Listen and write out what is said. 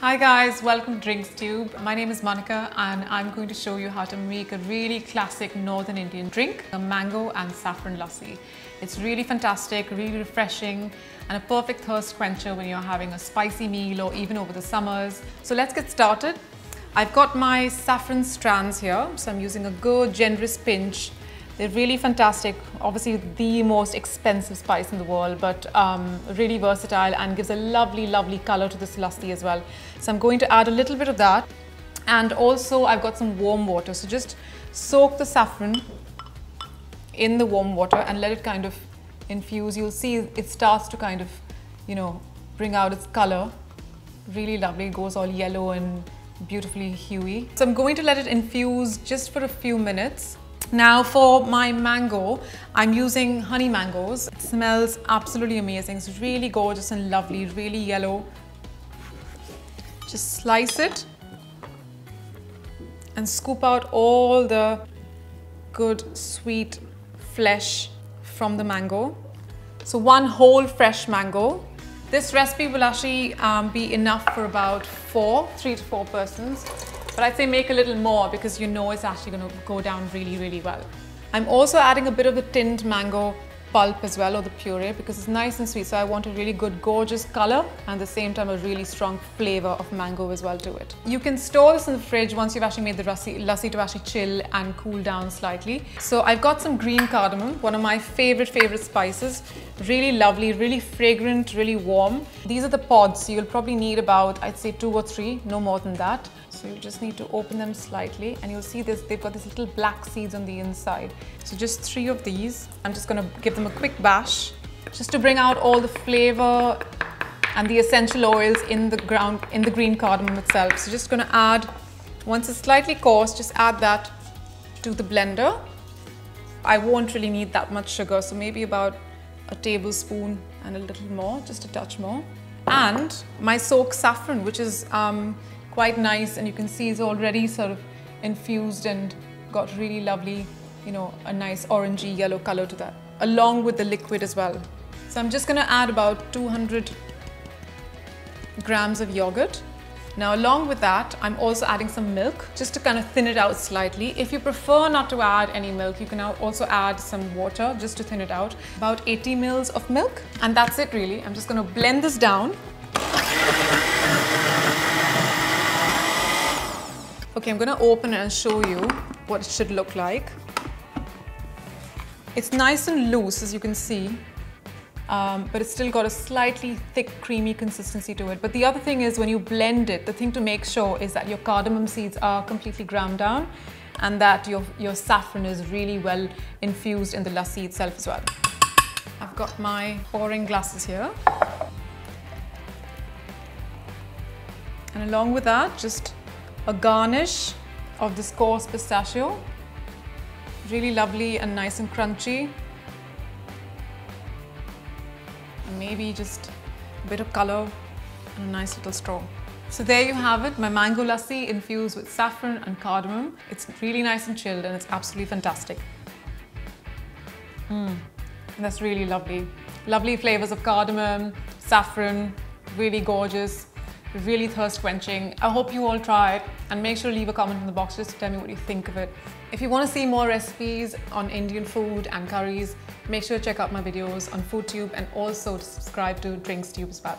Hi guys, welcome to Drinks Tube. My name is Maunika and I'm going to show you how to make a really classic Northern Indian drink, a mango and saffron lassi. It's really fantastic, really refreshing and a perfect thirst quencher when you're having a spicy meal or even over the summers. So let's get started. I've got my saffron strands here, so I'm using a good generous pinch. They're really fantastic, obviously the most expensive spice in the world, but really versatile and gives a lovely color to this lassi as well. So I'm going to add a little bit of that, and also I've got some warm water. So just soak the saffron in the warm water and let it kind of infuse. You'll see it starts to kind of, bring out its color. Really lovely, it goes all yellow and beautifully huey. So I'm going to let it infuse just for a few minutes. Now for my mango, I'm using honey mangoes. It smells absolutely amazing. It's really gorgeous and lovely, really yellow. Just slice it and scoop out all the good sweet flesh from the mango. So one whole fresh mango. This recipe will actually be enough for about 3 to 4 persons. But I'd say make a little more because you know it's actually going to go down really well. I'm also adding a bit of the tinned mango pulp as well, or the puree, because it's nice and sweet. So I want a really good gorgeous color and at the same time a really strong flavor of mango as well to it. You can store this in the fridge once you've actually made the lassi to actually chill and cool down slightly. So I've got some green cardamom, one of my favorite spices. Really lovely, really fragrant, really warm. These are the pods, so you'll probably need about, I'd say 2 or 3, no more than that. So you just need to open them slightly and you'll see this, they've got these little black seeds on the inside. So just 3 of these. I'm just gonna give them a quick bash just to bring out all the flavor and the essential oils in the green cardamom itself. So just gonna add, once it's slightly coarse, just add that to the blender. I won't really need that much sugar, so maybe about a tablespoon and a little more, just a touch more. And my soaked saffron, which is quite nice, and you can see it's already sort of infused and got really lovely, a nice orangey yellow color to that, along with the liquid as well. So I'm just gonna add about 200 grams of yogurt. Now along with that, I'm also adding some milk just to kind of thin it out slightly. If you prefer not to add any milk, you can now also add some water just to thin it out. About 80 mils of milk, and that's it really. I'm just gonna blend this down. Okay, I'm gonna open it and show you what it should look like. It's nice and loose, as you can see, but it's still got a slightly thick, creamy consistency to it. But the other thing is, when you blend it, the thing to make sure is that your cardamom seeds are completely ground down and that your saffron is really well infused in the lassi itself as well. I've got my pouring glasses here. And along with that, just a garnish of this coarse pistachio. Really lovely and nice and crunchy. And maybe just a bit of color and a nice little straw. So there you have it, my mango lassi infused with saffron and cardamom. It's really nice and chilled and it's absolutely fantastic. And that's really lovely. Lovely flavors of cardamom, saffron, really gorgeous. Really thirst quenching. I hope you all try it and make sure to leave a comment in the box just to tell me what you think of it. If you want to see more recipes on Indian food and curries, make sure to check out my videos on FoodTube and also to subscribe to Drinks Tube as well.